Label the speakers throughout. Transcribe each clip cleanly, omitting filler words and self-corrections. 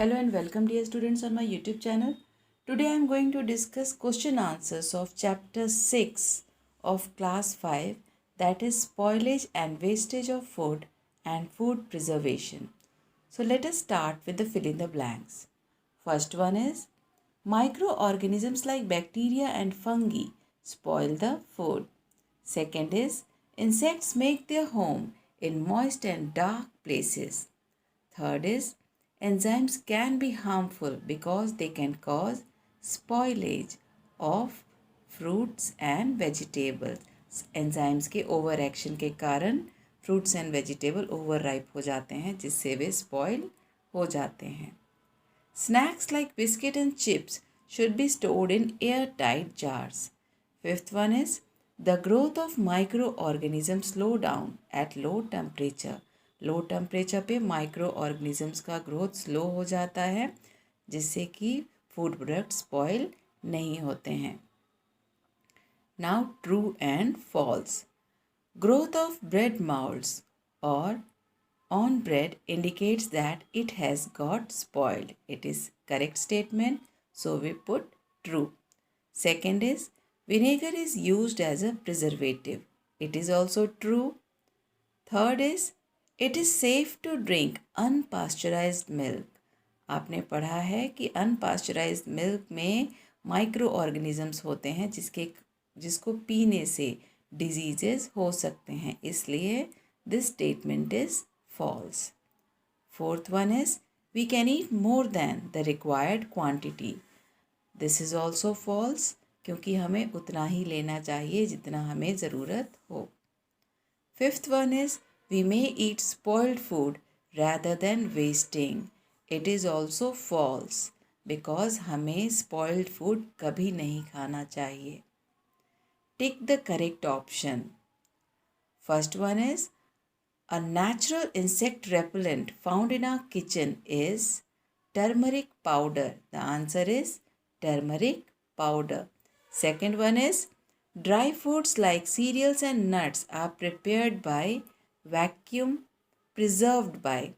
Speaker 1: Hello and welcome dear students on my YouTube channel. Today I am going to discuss question answers of chapter 6 of class 5, that is spoilage and wastage of food and food preservation. So let us start with the fill in the blanks. First one is microorganisms like bacteria and fungi spoil the food. Second is insects make their home in moist and dark places. Third is enzymes can be harmful because they can cause spoilage of fruits and vegetables. Enzymes के over action के कारण fruits and vegetable over ripe हो जाते हैं जिससे वे spoil हो जाते हैं. Snacks like biscuit and chips should be stored in airtight jars. Fifth one is the growth of microorganisms slow down at low temperature. Low temperature पे micro organisms का growth slow हो जाता है जिससे कि फूड प्रोडक्ट स्पॉइल नहीं होते हैं. Now true and false. Growth of bread moulds और on bread indicates that it has got spoiled. It is correct statement, so we put true. Second is vinegar is used as a preservative. It is also true. Third is it is safe to drink unpasteurized milk. आपने पढ़ा है कि unpasteurised milk में micro organisms होते हैं जिसको पीने से डिजीजेस हो सकते हैं, इसलिए this statement is false. Fourth one is we can eat more than the required quantity. This is also false क्योंकि हमें उतना ही लेना चाहिए जितना हमें ज़रूरत हो. Fifth one is we may eat spoiled food rather than wasting. It is also false because हमें spoiled food कभी नहीं खाना चाहिए. Tick the correct option. First one is a natural insect repellent found in our kitchen is turmeric powder. The answer is turmeric powder. Second one is dry foods like cereals and nuts are prepared by preserved by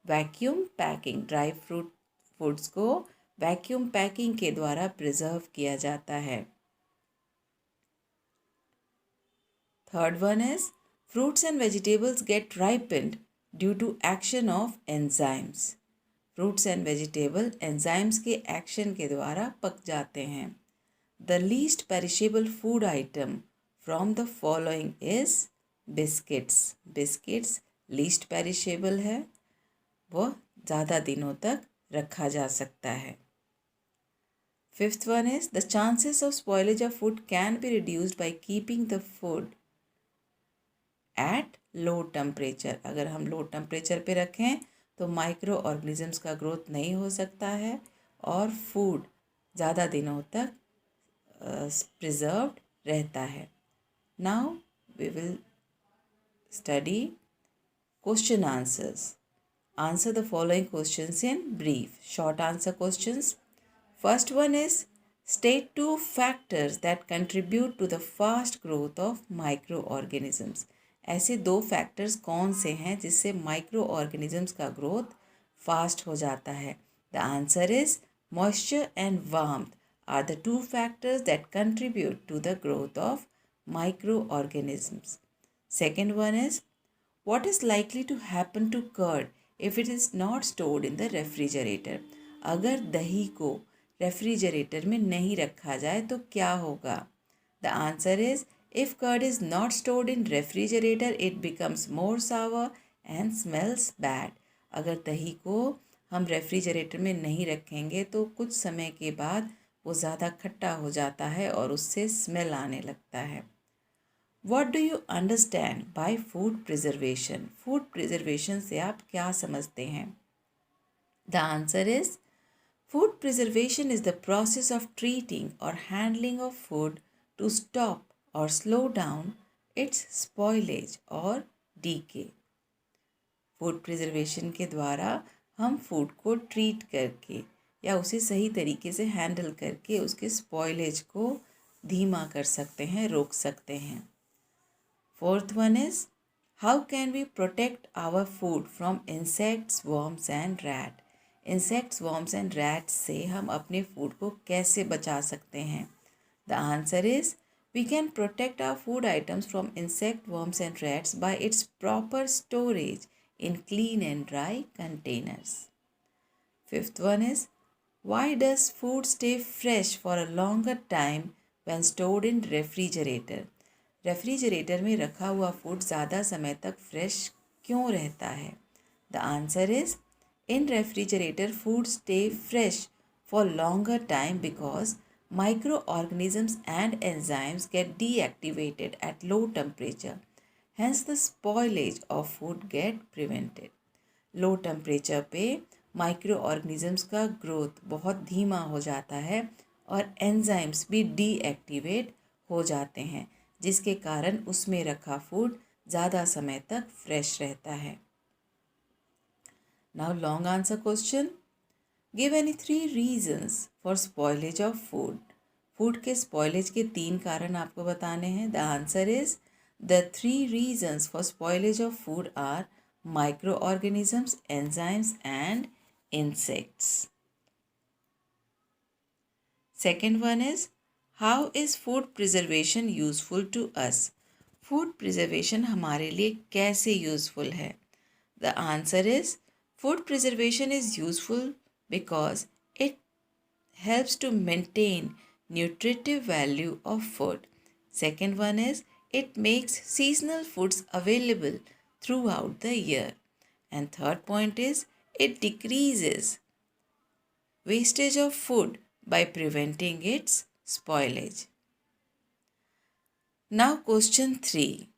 Speaker 1: vacuum packing. Dry foods को vacuum packing के द्वारा preserve किया जाता है. Third one is fruits and vegetables get ripened due to action of enzymes. Fruits and vegetable enzymes के action के द्वारा पक जाते हैं. The least perishable food item from the following is biscuits. Biscuits least perishable है, वो ज़्यादा दिनों तक रखा जा सकता है. Fifth one is the chances of spoilage of food can be reduced by keeping the food at low temperature. अगर हम लो टेम्परेचर पे रखें तो माइक्रो ऑर्गेनिजम्स का ग्रोथ नहीं हो सकता है और फूड ज़्यादा दिनों तक प्रिजर्व्ड रहता है. Now we will study question answers. Answer the following questions in brief. Short answer questions. First one is state two factors that contribute to the fast growth of microorganisms. ऐसे दो factors कौन से हैं जिससे micro organisms का growth fast हो जाता है. The answer is moisture and warmth are the two factors that contribute to the growth of micro organisms. Second one is what is likely to happen to curd if it is not stored in the refrigerator. अगर दही को refrigerator में नहीं रखा जाए तो क्या होगा. The answer is if curd is not stored in refrigerator it becomes more sour and smells bad. अगर दही को हम रेफ्रिजरेटर में नहीं रखेंगे तो कुछ समय के बाद वो ज़्यादा खट्टा हो जाता है और उससे स्मेल आने लगता है. What do you understand by food preservation? Food preservation से आप क्या समझते हैं. The answer is food preservation is the process of treating or handling of food to stop or slow down its spoilage or decay. Food preservation के द्वारा हम food को treat करके या उसे सही तरीके से हैंडल करके उसके स्पॉइलेज को धीमा कर सकते हैं, रोक सकते हैं. Fourth one is how can we protect our food from insects, worms and rat. Insects, worms and rats से हम अपने फूड को कैसे बचा सकते हैं? The answer is we can protect our food items from insect, worms and rats by its proper storage in clean and dry containers. Fifth one is, why does food stay fresh for a longer time when stored in refrigerator? Refrigerator में रखा हुआ food ज़्यादा समय तक fresh क्यों रहता है? The answer is, in refrigerator food stay fresh for longer time because microorganisms and enzymes get deactivated at low temperature. Hence the spoilage of food get prevented. Low temperature पे micro organisms का growth बहुत धीमा हो जाता है और enzymes भी deactivate हो जाते हैं, जिसके कारण उसमें रखा फूड ज़्यादा समय तक फ्रेश रहता है. Now long answer question. Give any 3 reasons for spoilage of food. Food के स्पॉयलेज के 3 कारण आपको बताने हैं. The answer is, the 3 reasons for spoilage of food are microorganisms, enzymes and insects. Second one is, how is food preservation useful to us? Food preservation हमारे लिए कैसे useful है? The answer is, food preservation is useful because it helps to maintain nutritive value of food. Second one is, it makes seasonal foods available throughout the year. And third point is, it decreases wastage of food by preventing its spoilage. Now question 3.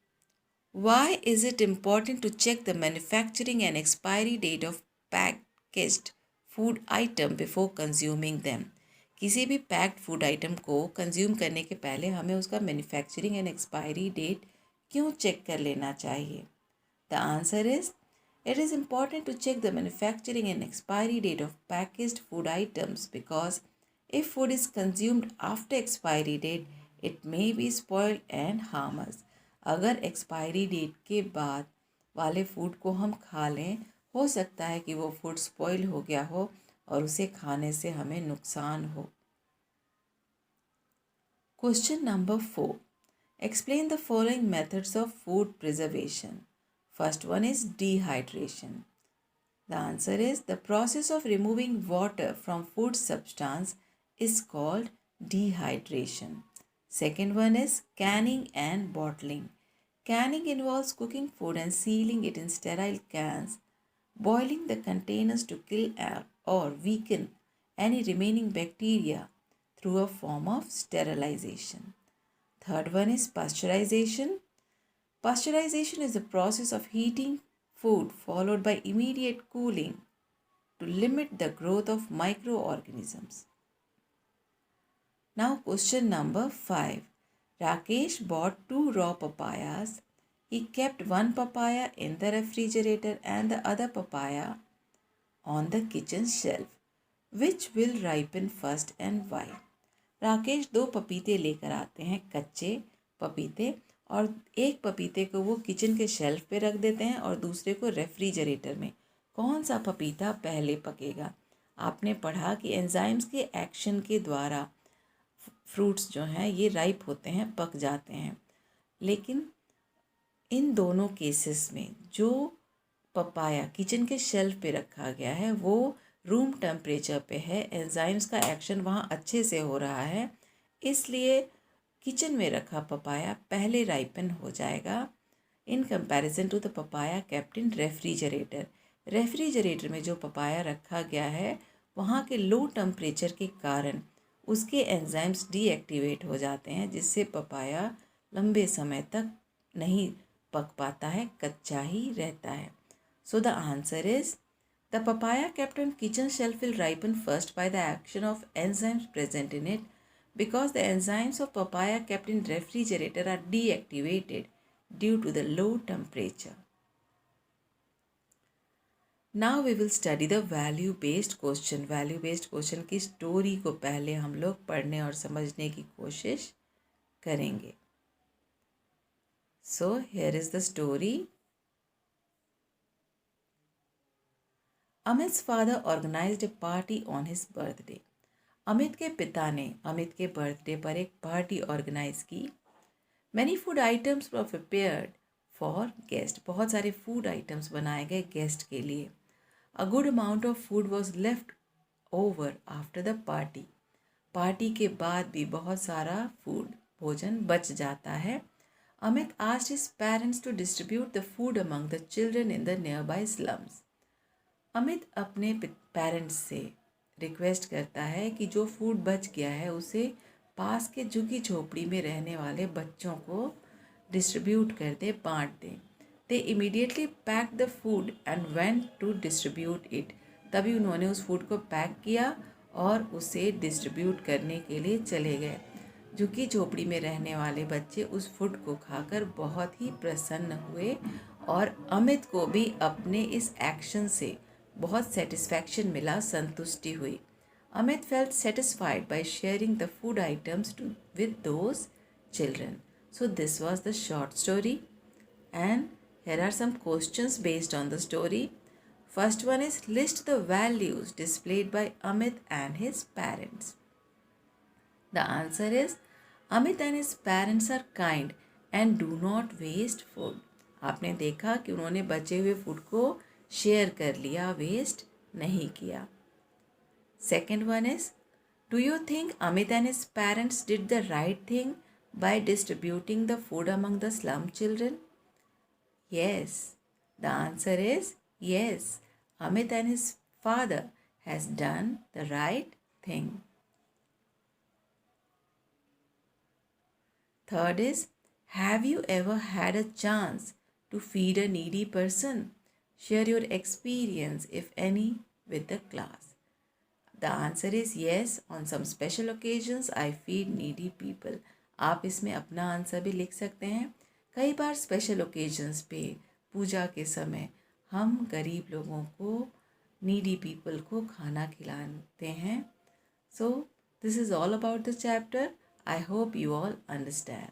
Speaker 1: Why is it important to check the manufacturing and expiry date of packaged food item before consuming them? किसी भी packed food item को consume करने के पहले हमें उसका manufacturing and expiry date क्यों check कर लेना चाहिए? The answer is, it is important to check the manufacturing and expiry date of packaged food items because if food is consumed after expiry date, it may be spoiled and harm us. अगर expiry date के बाद वाले food को हम खा लें, हो सकता है कि वो फूड स्पॉइल हो गया हो और उसे खाने से हमें नुकसान हो. Question number 4. Explain the following methods of food preservation. First one is dehydration. The answer is, the process of removing water from food substance is called dehydration. Second one is canning and bottling. Canning involves cooking food and sealing it in sterile cans, boiling the containers to kill or weaken any remaining bacteria through a form of sterilization. Third one is pasteurization. Pasteurization is the process of heating food followed by immediate cooling to limit the growth of microorganisms. Now question number 5. Rakesh bought 2 raw papayas. He kept one papaya in the refrigerator and the other papaya on the kitchen shelf. Which will ripen first and why? Rakesh 2 पपीते लेकर आते हैं, कच्चे पपीते, और एक पपीते को वो किचन के शेल्फ पे रख देते हैं और दूसरे को रेफ्रिजरेटर में. कौन सा पपीता पहले पकेगा? आपने पढ़ा कि एंजाइम्स के एक्शन के द्वारा फ्रूट्स जो हैं ये राइप होते हैं, पक जाते हैं. लेकिन इन दोनों केसेस में जो पपाया किचन के शेल्फ पे रखा गया है वो रूम टेम्परेचर पे है, एंजाइम्स का एक्शन वहाँ अच्छे से हो रहा है, इसलिए किचन में रखा पपाया पहले राइपन हो जाएगा in comparison to the papaya kept in refrigerator. Refrigerator में जो पपाया रखा गया है वहाँ के लो टेम्परेचर के कारण उसके एंजाइम्स डीएक्टिवेट हो जाते हैं, जिससे पपाया लंबे समय तक नहीं पक पाता है, कच्चा ही रहता है. So the answer is, the papaya kept on kitchen shelf will ripen first by the action of enzymes present in it because the enzymes of papaya kept in refrigerator are deactivated due to the low temperature. Now we will study the value based question. Value based question की story को पहले हम लोग पढ़ने और समझने की कोशिश करेंगे. So here is the story. Amit's father organized a party on his birthday. Amit के पिता ने अमित के बर्थडे पर एक पार्टी ऑर्गेनाइज की. Many food items were prepared for guest. बहुत सारे फूड आइटम्स बनाए गए गेस्ट के लिए. A good amount of food was left over after the party. Party के बाद भी बहुत सारा फूड भोजन बच जाता है. Amit asked his parents to distribute the food among the children in the nearby slums. Amit अपने पेरेंट्स से रिक्वेस्ट करता है कि जो फूड बच गया है उसे पास के झुग्गी झोपड़ी में रहने वाले बच्चों को डिस्ट्रीब्यूट कर दे, बांट दें. They immediately pack the food and went to distribute it. तभी उन्होंने उस फूड को पैक किया और उसे डिस्ट्रीब्यूट करने के लिए चले गए. झुग्गी झोपड़ी में रहने वाले बच्चे उस फूड को खाकर बहुत ही प्रसन्न हुए और अमित को भी अपने इस एक्शन से बहुत सेटिस्फैक्शन मिला, संतुष्टि हुई. Amit felt satisfied by sharing the food items with those children. So this was the short story, and here are some questions based on the story. First one is, list the values displayed by Amit and his parents. The answer is, Amit and his parents are kind and do not waste food. आपने देखा कि उन्होंने बचे हुए food को share कर लिया, waste नहीं किया. Second one is, do you think Amit and his parents did the right thing by distributing the food among the slum children? Yes. The answer is yes. Amit and his father has done the right thing. Third is, have you ever had a chance to feed a needy person? Share your experience, if any, with the class. The answer is yes. On some special occasions, I feed needy people. आप इसमें अपना answer भी लिख सकते हैं. कई बार special occasions पे, पूजा के समय, हम गरीब लोगों को, नीडी पीपल को खाना खिलाते हैं. So this is all about the chapter. I hope you all understand.